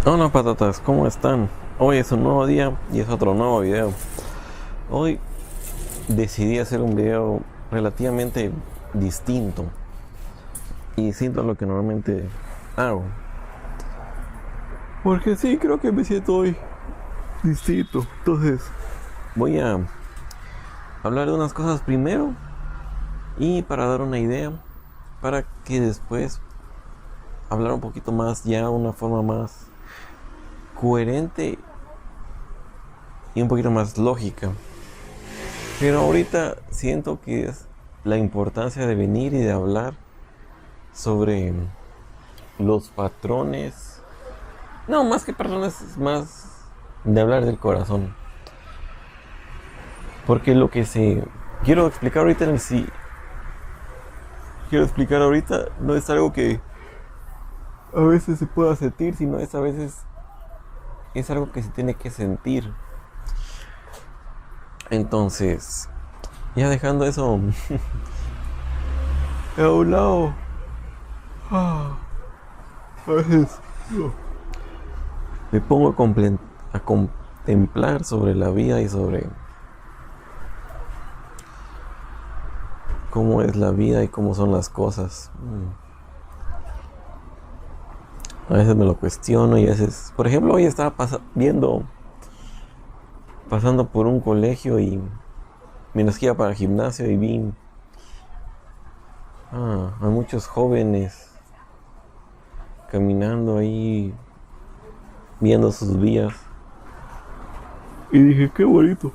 Hola patatas, ¿cómo están? Hoy es un nuevo día y es otro nuevo video. Hoy decidí hacer un video relativamente distinto y distinto a lo que normalmente hago. Porque sí, creo que me siento hoy distinto. Entonces, voy a hablar de unas cosas primero y para dar una idea, para que después hablar un poquito más ya de una forma más coherente y un poquito más lógica. Pero ahorita siento que es la importancia de venir y de hablar sobre los patrones. No, más que patrones, es más de hablar del corazón. Porque lo que se quiero explicar ahorita en el sí, quiero explicar ahorita no es algo que a veces se pueda sentir, sino es a veces es algo que se tiene que sentir. Entonces, ya dejando eso a un lado, a veces me pongo a contemplar sobre la vida y sobre cómo es la vida y cómo son las cosas. A veces me lo cuestiono y a veces, por ejemplo, hoy estaba pasando por un colegio y mientras que iba para el gimnasio y vi a muchos jóvenes caminando ahí, viendo sus vías. Y dije, qué bonito.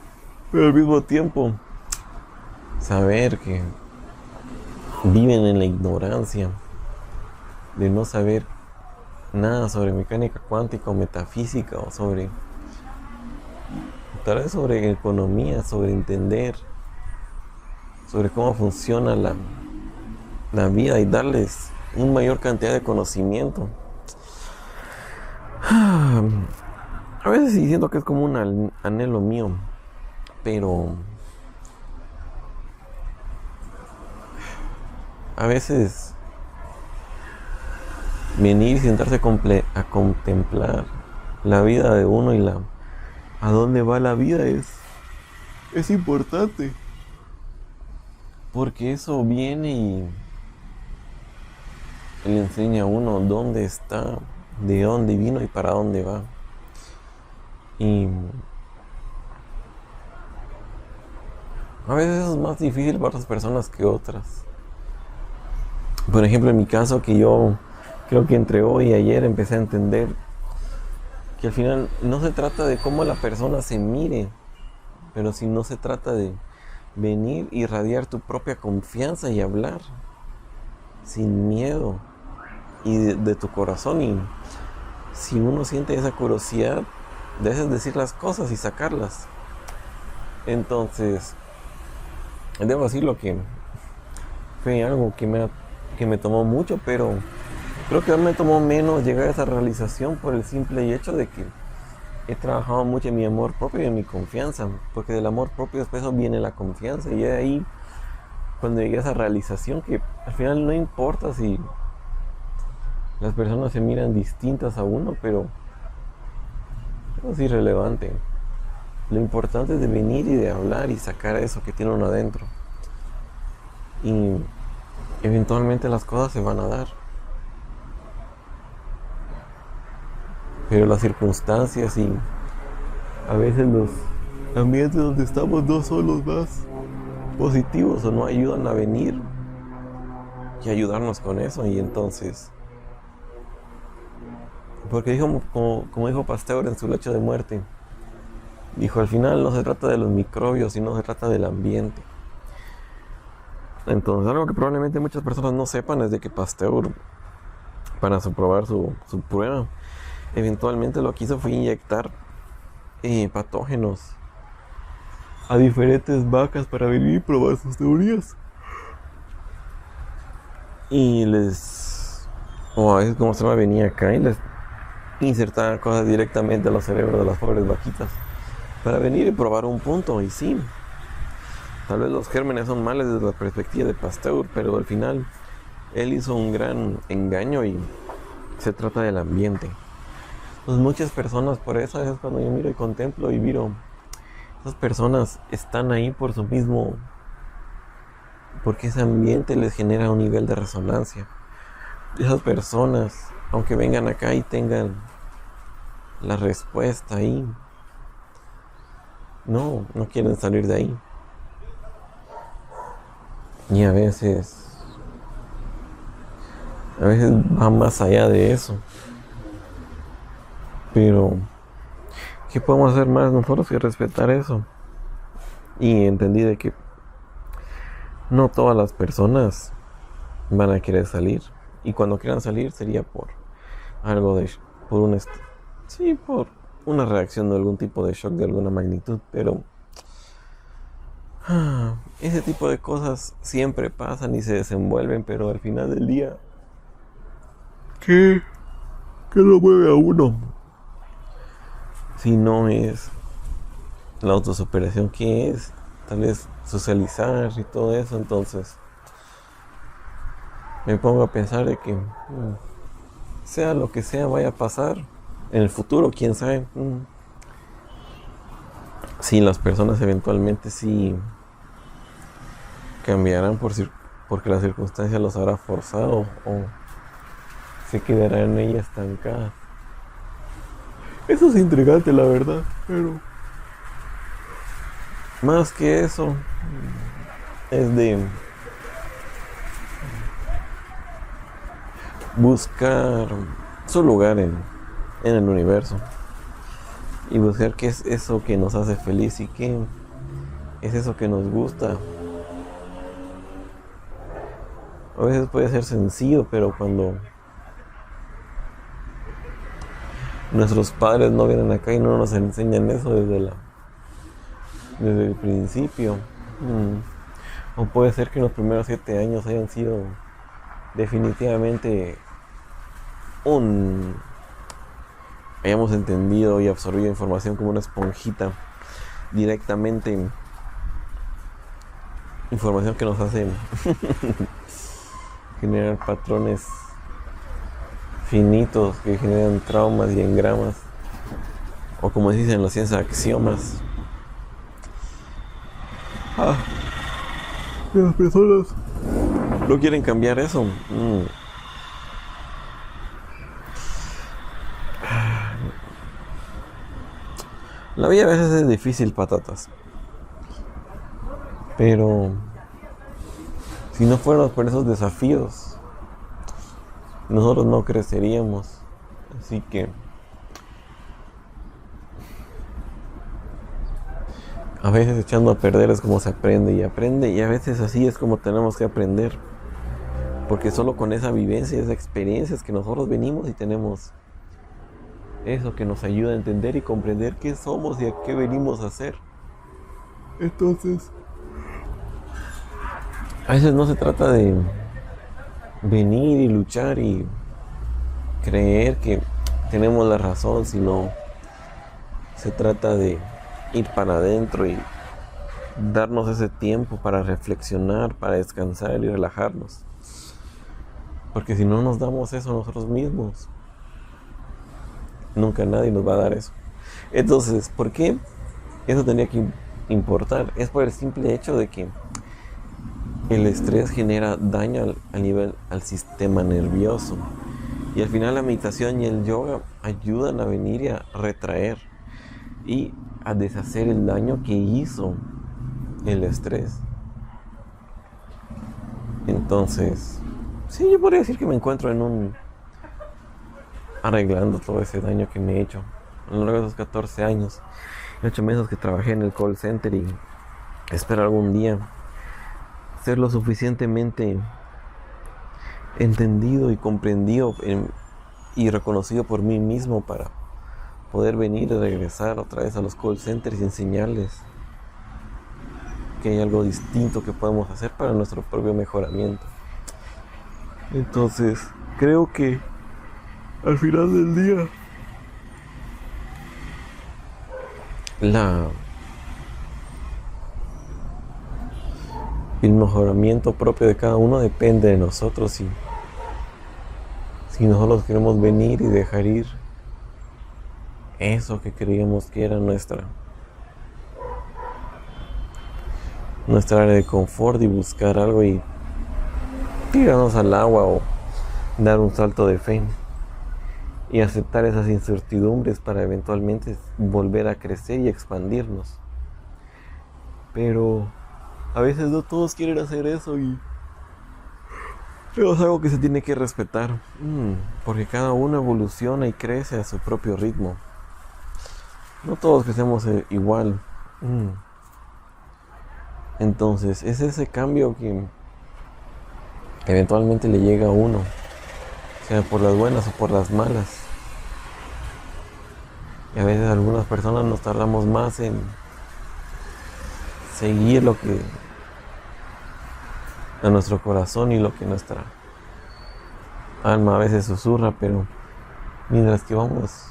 Pero al mismo tiempo, saber que viven en la ignorancia de no saber nada sobre mecánica cuántica o metafísica o sobre tal vez sobre economía, sobre entender sobre cómo funciona la vida y darles una mayor cantidad de conocimiento. A veces sí siento que es como un anhelo mío, pero a veces venir y sentarse a contemplar la vida de uno y a dónde va la vida es importante. Porque eso viene y le enseña a uno dónde está, de dónde vino y para dónde va. Y a veces es más difícil para otras personas que otras. Por ejemplo, en mi caso, que yo creo que entre hoy y ayer empecé a entender que al final no se trata de cómo la persona se mire, pero si no se trata de venir y irradiar tu propia confianza y hablar sin miedo y de tu corazón. Y si uno siente esa curiosidad, debes decir las cosas y sacarlas. Entonces, debo decirlo que fue algo que me tomó mucho, pero creo que me tomó menos llegar a esa realización por el simple hecho de que he trabajado mucho en mi amor propio y en mi confianza, porque del amor propio después viene la confianza, y de ahí cuando llegué a esa realización que al final no importa si las personas se miran distintas a uno, pero es irrelevante. Lo importante es de venir y de hablar y sacar eso que tiene uno adentro, y eventualmente las cosas se van a dar. Pero las circunstancias y a veces los ambientes donde estamos no son los más positivos o no ayudan a venir y ayudarnos con eso. Y entonces, porque dijo, como dijo Pasteur en su lecho de muerte, dijo, al final no se trata de los microbios, sino se trata del ambiente. Entonces, algo que probablemente muchas personas no sepan es de que Pasteur, para probar su prueba, eventualmente lo que hizo fue inyectar patógenos a diferentes vacas para venir y probar sus teorías. Y o a veces como se me venía acá y les insertaba cosas directamente a los cerebros de las pobres vaquitas para venir y probar un punto. Y sí, tal vez los gérmenes son males desde la perspectiva de Pasteur, pero al final él hizo un gran engaño y se trata del ambiente. Pues muchas personas, por eso es cuando yo miro y contemplo y miro, esas personas están ahí por su mismo, porque ese ambiente les genera un nivel de resonancia. Esas personas, aunque vengan acá y tengan la respuesta ahí, no quieren salir de ahí. Y a veces va más allá de eso. Pero, ¿qué podemos hacer más nosotros que respetar eso? Y entendí de que no todas las personas van a querer salir. Y cuando quieran salir sería por algo de, por un, sí, por una reacción de algún tipo de shock de alguna magnitud. Pero ese tipo de cosas siempre pasan y se desenvuelven, pero al final del día, ¿qué lo mueve a uno? Si no es la autosuperación, ¿qué es? Tal vez socializar y todo eso. Entonces me pongo a pensar de que sea lo que sea vaya a pasar en el futuro, quién sabe. Si las personas eventualmente sí cambiarán porque la circunstancia los habrá forzado o se quedarán en ella estancadas. Eso es intrigante, la verdad, pero más que eso es de buscar su lugar en el universo y buscar qué es eso que nos hace feliz y qué es eso que nos gusta. A veces puede ser sencillo, pero cuando nuestros padres no vienen acá y no nos enseñan eso desde el principio, o puede ser que los primeros 7 años hayan sido definitivamente hayamos entendido y absorbido información como una esponjita, directamente información que nos hace generar patrones finitos que generan traumas y engramas, o como dicen los ciencias, axiomas. Las personas no quieren cambiar eso. La vida a veces es difícil, patatas. Pero si no fuéramos por esos desafíos, nosotros no creceríamos. Así que a veces echando a perder es como se aprende, y a veces así es como tenemos que aprender. Porque solo con esa vivencia, esa experiencia es que nosotros venimos y tenemos eso que nos ayuda a entender y comprender qué somos y a qué venimos a hacer. Entonces, a veces no se trata de venir y luchar y creer que tenemos la razón, sino se trata de ir para adentro y darnos ese tiempo para reflexionar, para descansar y relajarnos. Porque si no nos damos eso a nosotros mismos, nunca nadie nos va a dar eso. Entonces, ¿por qué eso tenía que importar? Es por el simple hecho de que el estrés genera daño al sistema nervioso. Y al final la meditación y el yoga ayudan a venir y a retraer y a deshacer el daño que hizo el estrés. Entonces, sí, yo podría decir que me encuentro arreglando todo ese daño que me he hecho a lo largo de esos 14 años y 8 meses que trabajé en el call center, y espero algún día ser lo suficientemente entendido y comprendido y reconocido por mí mismo para poder venir y regresar otra vez a los call centers y enseñarles que hay algo distinto que podemos hacer para nuestro propio mejoramiento. Entonces, creo que al final del día el mejoramiento propio de cada uno depende de nosotros. Si nosotros queremos venir y dejar ir eso que creíamos que era nuestra área de confort y buscar algo y tirarnos al agua o dar un salto de fe y aceptar esas incertidumbres para eventualmente volver a crecer y expandirnos. Pero a veces no todos quieren hacer eso y pero es algo que se tiene que respetar, porque cada uno evoluciona y crece a su propio ritmo. No todos crecemos igual. Entonces es ese cambio que eventualmente le llega a uno, sea por las buenas o por las malas. Y a veces algunas personas nos tardamos más en seguir lo que a nuestro corazón y lo que nuestra alma a veces susurra, pero mientras que vamos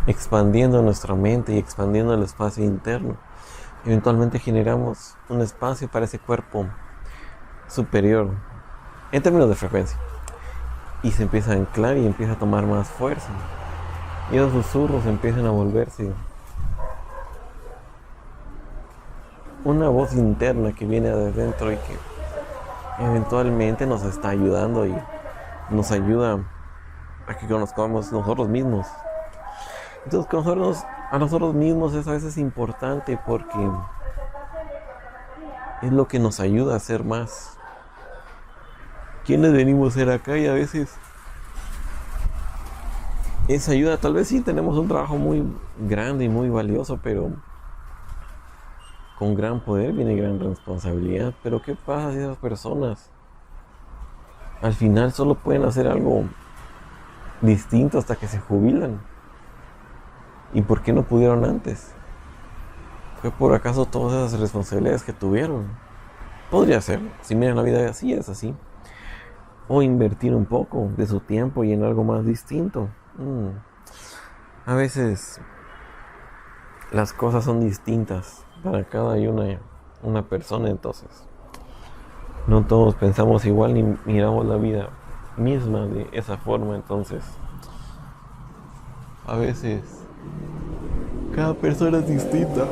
expandiendo nuestra mente y expandiendo el espacio interno, eventualmente generamos un espacio para ese cuerpo superior en términos de frecuencia y se empieza a anclar y empieza a tomar más fuerza y esos susurros empiezan a volverse una voz interna que viene de adentro y que eventualmente nos está ayudando y nos ayuda a que conozcamos nosotros mismos. Entonces conocernos a nosotros mismos es a veces importante porque es lo que nos ayuda a ser más. ¿Quiénes venimos a ser acá? Y a veces esa ayuda, tal vez sí tenemos un trabajo muy grande y muy valioso, pero con gran poder viene gran responsabilidad. Pero ¿qué pasa si esas personas al final solo pueden hacer algo distinto hasta que se jubilan? ¿Y por qué no pudieron antes? ¿Fue por acaso todas esas responsabilidades que tuvieron? Podría ser, si miran la vida así, es así. O invertir un poco de su tiempo y en algo más distinto. A veces las cosas son distintas para cada una persona, entonces no todos pensamos igual ni miramos la vida misma de esa forma, entonces a veces cada persona es distinta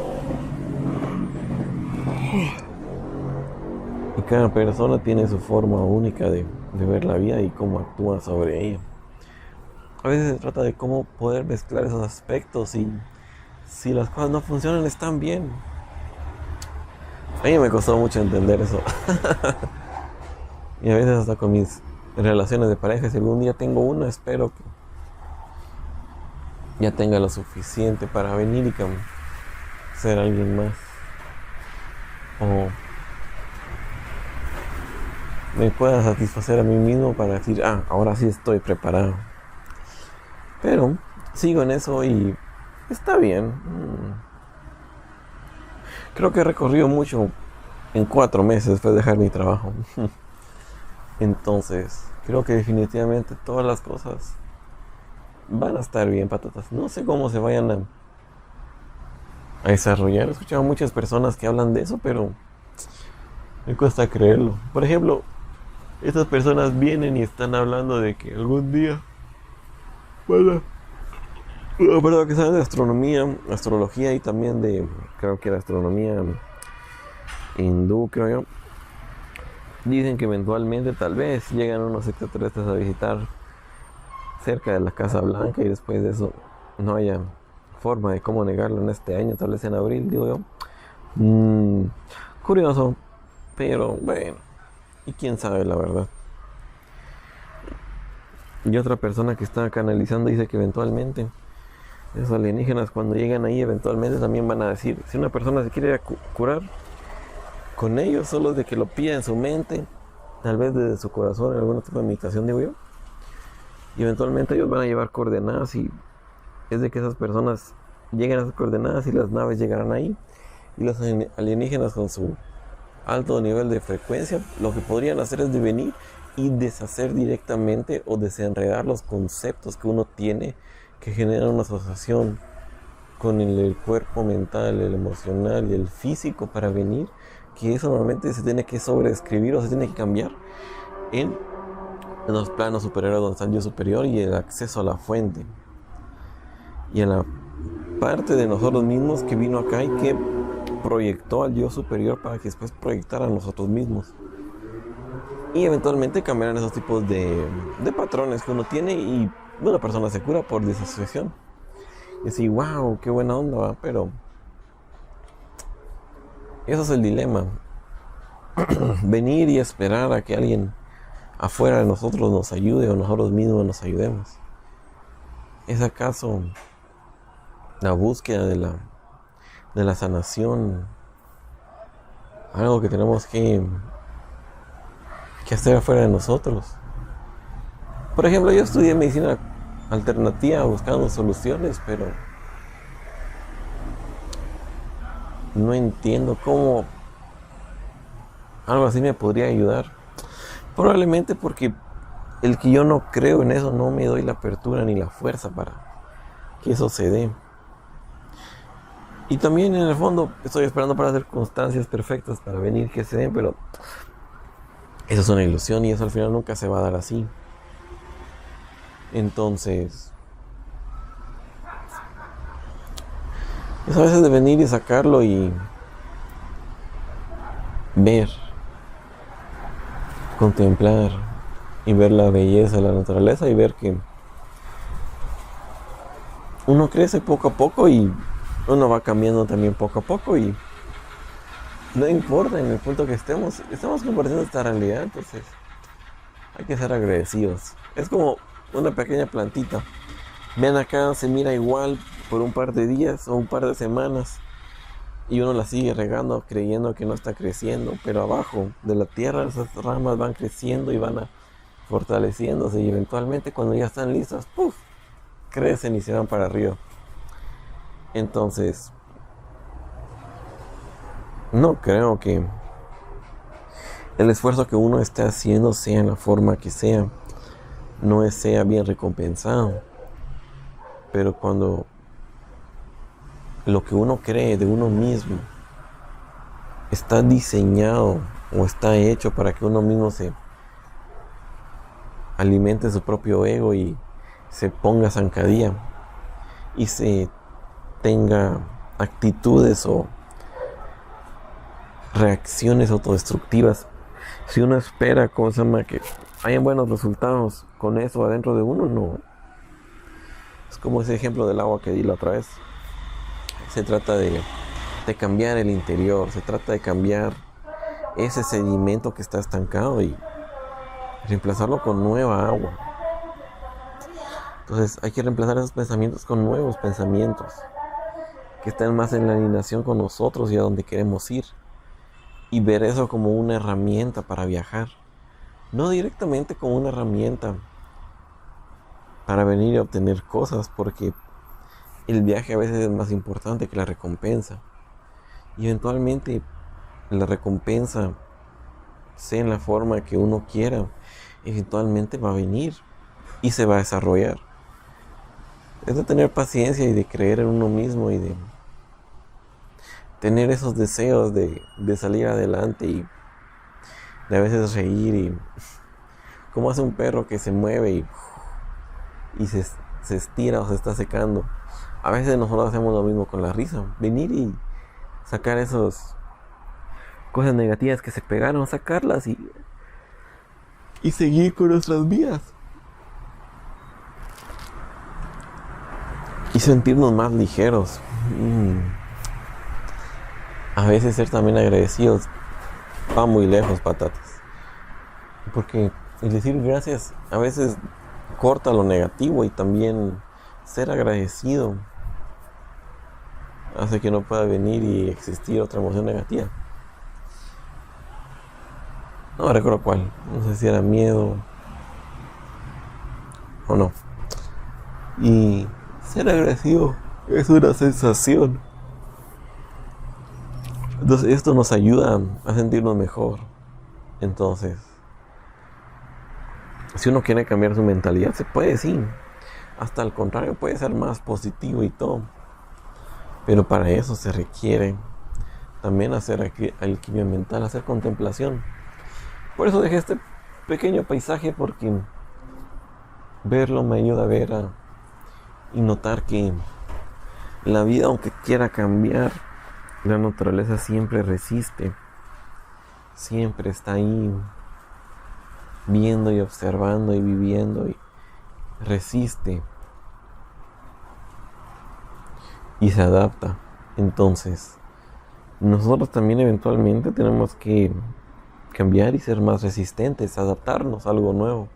y cada persona tiene su forma única de ver la vida y cómo actúa sobre ella. A veces se trata de cómo poder mezclar esos aspectos y si las cosas no funcionan están bien. A mí me costó mucho entender eso. Y a veces hasta con mis relaciones de pareja, si algún día tengo una, espero que ya tenga lo suficiente para venir y ser alguien más. O me pueda satisfacer a mí mismo para decir, ahora sí estoy preparado. Pero sigo en eso y está bien. Creo que he recorrido mucho en 4 meses después de dejar mi trabajo. Entonces, creo que definitivamente todas las cosas van a estar bien, patatas. No sé cómo se vayan a desarrollar. He escuchado muchas personas que hablan de eso, pero me cuesta creerlo. Por ejemplo, estas personas vienen y están hablando de que algún día perdón, que saben de astronomía, astrología y también creo que era astronomía hindú, creo yo. Dicen que eventualmente tal vez llegan unos extraterrestres a visitar cerca de la Casa Blanca y después de eso no haya forma de cómo negarlo en este año, tal vez en abril, digo yo. Curioso, pero bueno, y quién sabe la verdad. Y otra persona que está canalizando dice que eventualmente esos alienígenas cuando llegan ahí eventualmente también van a decir, si una persona se quiere curar con ellos, solo de que lo pida en su mente, tal vez desde su corazón, en algún tipo de meditación, digo yo, y eventualmente ellos van a llevar coordenadas y es de que esas personas lleguen a esas coordenadas y las naves llegarán ahí y los alienígenas con su alto nivel de frecuencia lo que podrían hacer es de venir y deshacer directamente o desenredar los conceptos que uno tiene que generan una asociación con el cuerpo mental, el emocional y el físico para venir, que eso normalmente se tiene que sobreescribir o se tiene que cambiar en los planos superiores donde está el yo superior y el acceso a la fuente. y en la parte de nosotros mismos que vino acá y que proyectó al yo superior para que después proyectara a nosotros mismos. Y eventualmente cambiarán esos tipos de patrones que uno tiene y una persona se cura por disasociación. Y decir, wow, qué buena onda, ¿va? Pero eso es el dilema. Venir y esperar a que alguien afuera de nosotros nos ayude o nosotros mismos nos ayudemos. ¿Es acaso la búsqueda de la sanación algo que tenemos que hacer afuera de nosotros? Por ejemplo, yo estudié medicina alternativa buscando soluciones, pero no entiendo cómo algo así me podría ayudar. Probablemente porque el que yo no creo en eso, no me doy la apertura ni la fuerza para que eso se dé. Y también en el fondo estoy esperando para circunstancias perfectas para venir que se den, pero eso es una ilusión y eso al final nunca se va a dar así. Entonces, es a veces de venir y sacarlo y ver, contemplar y ver la belleza de la naturaleza y ver que uno crece poco a poco y uno va cambiando también poco a poco y no importa en el punto que estamos compartiendo esta realidad, entonces hay que ser agradecidos. Es como una pequeña plantita. Vean acá, se mira igual por un par de días o un par de semanas y uno la sigue regando creyendo que no está creciendo, pero abajo de la tierra esas ramas van creciendo y van fortaleciéndose y eventualmente cuando ya están listas, ¡puf!, crecen y se van para arriba. Entonces, no creo que el esfuerzo que uno esté haciendo, sea en la forma que sea, no sea bien recompensado. Pero cuando lo que uno cree de uno mismo está diseñado o está hecho para que uno mismo se alimente su propio ego y se ponga zancadilla y se tenga actitudes o reacciones autodestructivas, si uno espera que hayan buenos resultados con eso adentro de uno, no. Es como ese ejemplo del agua que di la otra vez. Se trata de cambiar el interior, se trata de cambiar ese sedimento que está estancado y reemplazarlo con nueva agua. Entonces hay que reemplazar esos pensamientos con nuevos pensamientos que estén más en la alineación con nosotros y a donde queremos ir, y ver eso como una herramienta para viajar, no directamente como una herramienta para venir y obtener cosas, porque el viaje a veces es más importante que la recompensa, y eventualmente la recompensa, sea en la forma que uno quiera, eventualmente va a venir y se va a desarrollar. Es de tener paciencia y de creer en uno mismo y de tener esos deseos de salir adelante y de a veces reír, y como hace un perro que se mueve y se estira o se está secando. A veces nosotros hacemos lo mismo con la risa, venir y sacar esas cosas negativas que se pegaron, sacarlas y seguir con nuestras vidas y sentirnos más ligeros. A veces ser también agradecidos va muy lejos, patatas, porque el decir gracias a veces corta lo negativo, y también ser agradecido hace que no pueda venir y existir otra emoción negativa. No recuerdo cuál, no sé si era miedo o no. Y ser agradecido es una sensación. Entonces esto nos ayuda a sentirnos mejor. Entonces, si uno quiere cambiar su mentalidad, se puede, sí. Hasta al contrario, puede ser más positivo y todo. Pero para eso se requiere también hacer alquimia mental, hacer contemplación. Por eso dejé este pequeño paisaje, porque verlo me ayuda a ver y notar que La vida, aunque quiera cambiar, la naturaleza siempre resiste. Siempre está ahí viendo y observando y viviendo y resiste y se adapta. Entonces, nosotros también eventualmente tenemos que cambiar y ser más resistentes, adaptarnos a algo nuevo.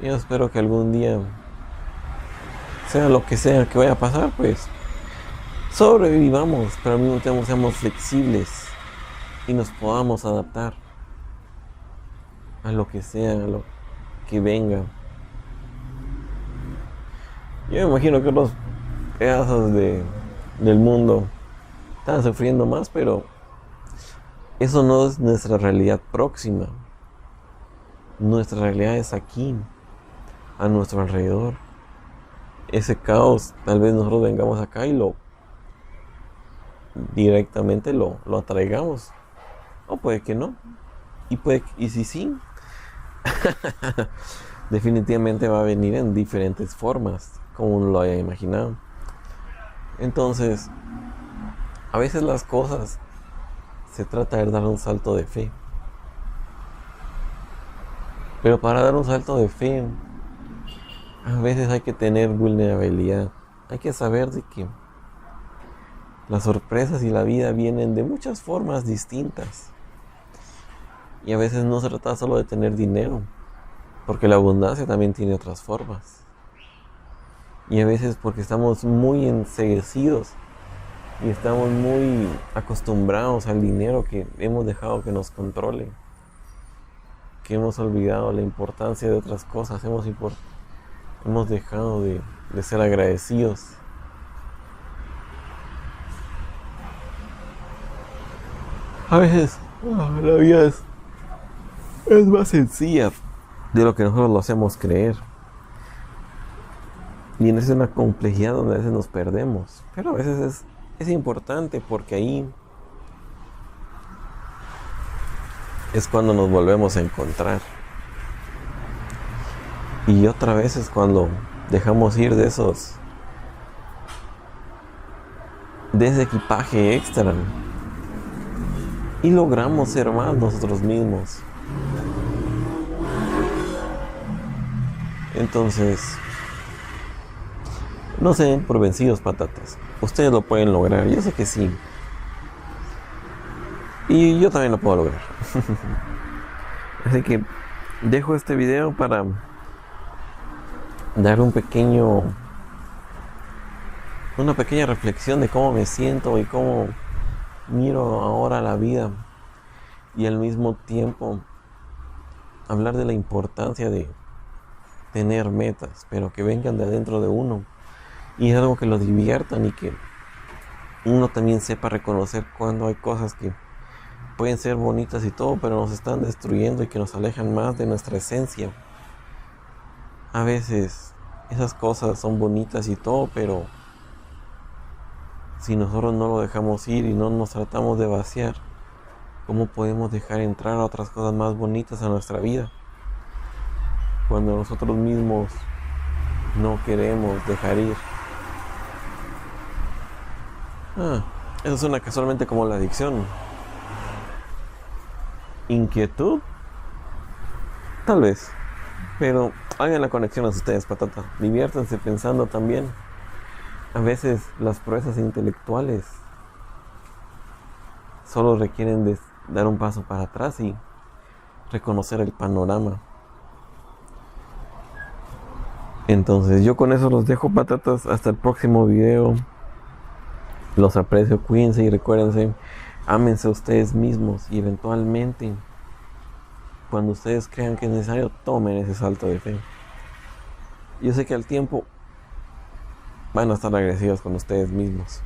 Yo espero que algún día, sea lo que sea que vaya a pasar, pues sobrevivamos, pero al mismo tiempo seamos flexibles y nos podamos adaptar a lo que sea, a lo que venga. Yo me imagino que otros pedazos del mundo están sufriendo más, pero eso no es nuestra realidad próxima. Nuestra realidad es aquí, a nuestro alrededor. Ese caos, tal vez nosotros vengamos acá y directamente lo atraigamos. O puede que no. Y si sí, definitivamente va a venir en diferentes formas, como uno lo haya imaginado. Entonces, a veces las cosas se trata de dar un salto de fe. Pero para dar un salto de fe, a veces hay que tener vulnerabilidad. Hay que saber de que las sorpresas y la vida vienen de muchas formas distintas. Y a veces no se trata solo de tener dinero, porque la abundancia también tiene otras formas. Y a veces porque estamos muy enceguecidos y estamos muy acostumbrados al dinero que hemos dejado que nos controle, que hemos olvidado la importancia de otras cosas, hemos dejado de ser agradecidos. A veces la vida es más sencilla de lo que nosotros lo hacemos creer. Y en eso es una complejidad donde a veces nos perdemos. Pero a veces es importante porque ahí es cuando nos volvemos a encontrar. Y otra vez es cuando dejamos ir de ese equipaje extra y logramos ser más nosotros mismos. Entonces, no se den por vencidos, patatas. Ustedes lo pueden lograr, yo sé que sí. Y yo también lo puedo lograr. Así que dejo este video para dar una pequeña reflexión de cómo me siento y cómo miro ahora la vida. Y al mismo tiempo hablar de la importancia de tener metas, pero que vengan de adentro de uno. Y es algo que lo diviertan y que uno también sepa reconocer cuando hay cosas que pueden ser bonitas y todo, pero nos están destruyendo y que nos alejan más de nuestra esencia. A veces esas cosas son bonitas y todo, pero si nosotros no lo dejamos ir y no nos tratamos de vaciar, ¿cómo podemos dejar entrar a otras cosas más bonitas a nuestra vida? Cuando nosotros mismos no queremos dejar ir. Eso suena casualmente como la adicción. Inquietud, tal vez, pero hagan la conexión a ustedes, patata. Diviértanse pensando también. A veces las proezas intelectuales solo requieren de dar un paso para atrás y reconocer el panorama. Entonces yo con eso los dejo, patatas. Hasta el próximo video. Los aprecio, cuídense y recuérdense, ámense a ustedes mismos y eventualmente, cuando ustedes crean que es necesario, tomen ese salto de fe. Yo sé que al tiempo van a estar agradecidos con ustedes mismos.